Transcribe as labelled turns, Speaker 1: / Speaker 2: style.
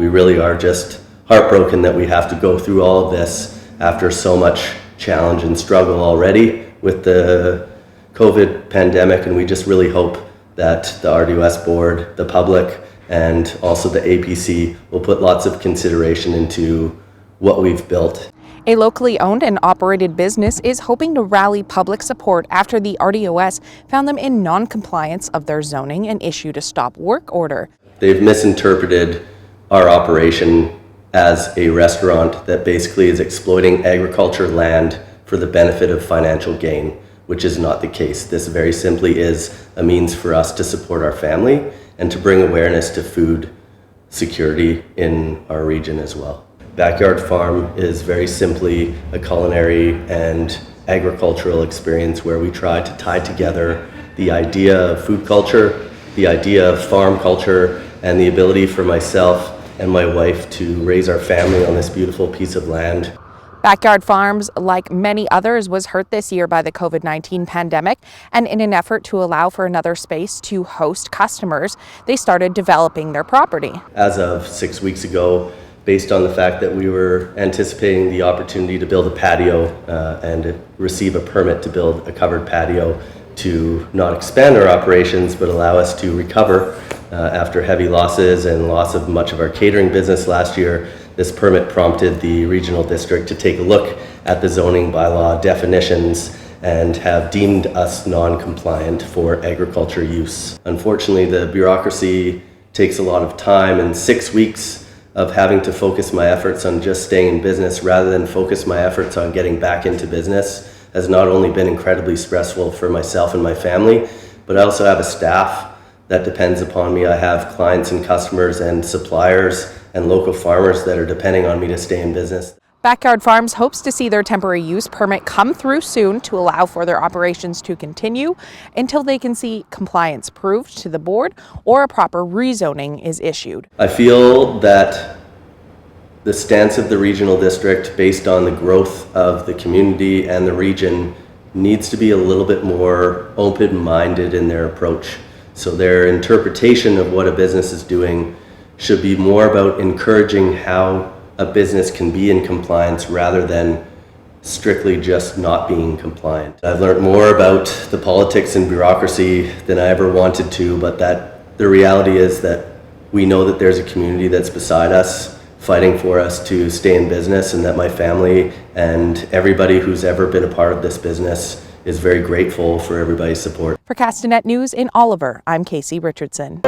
Speaker 1: really are just heartbroken that we have to go through all of this after so much challenge and struggle already with the COVID pandemic, and we just really hope that the RDOS board, the public, and also the APC will put lots of consideration into what we've built.
Speaker 2: A locally owned and operated business is hoping to rally public support after the RDOS found them in non-compliance of their zoning and issued a stop work order.
Speaker 1: They've misinterpreted our operation as a restaurant that basically is exploiting agriculture land for the benefit of financial gain, which is not the case. This very simply is a means for us to support our family and to bring awareness to food security in our region as well. Backyard Farm is very simply a culinary and agricultural experience where we try to tie together the idea of food culture, the idea of farm culture, and the ability for myself and my wife to raise our family on this beautiful piece of land.
Speaker 2: Backyard Farms, like many others, was hurt this year by the COVID-19 pandemic, and in an effort to allow for another space to host customers, they started developing their property.
Speaker 1: As of 6 weeks ago, based on the fact that we were anticipating the opportunity to build a patio and receive a permit to build a covered patio to not expand our operations but allow us to recover after heavy losses and loss of much of our catering business last year, this permit prompted the regional district to take a look at the zoning bylaw definitions and have deemed us non-compliant for agriculture use. Unfortunately, the bureaucracy takes a lot of time, and 6 weeks of having to focus my efforts on just staying in business rather than focus my efforts on getting back into business has not only been incredibly stressful for myself and my family, but I also have a staff that depends upon me. I have clients and customers and suppliers and local farmers that are depending on me to stay in business.
Speaker 2: Backyard Farms hopes to see their temporary use permit come through soon to allow for their operations to continue until they can see compliance proved to the board or a proper rezoning is issued.
Speaker 1: I feel that the stance of the regional district, based on the growth of the community and the region, needs to be a little bit more open-minded in their approach. So their interpretation of what a business is doing should be more about encouraging how a business can be in compliance rather than strictly just not being compliant. I've learned more about the politics and bureaucracy than I ever wanted to, but that the reality is that we know that there's a community that's beside us, fighting for us to stay in business, and that my family and everybody who's ever been a part of this business is very grateful for everybody's support.
Speaker 2: For Castanet News in Oliver, I'm Casey Richardson.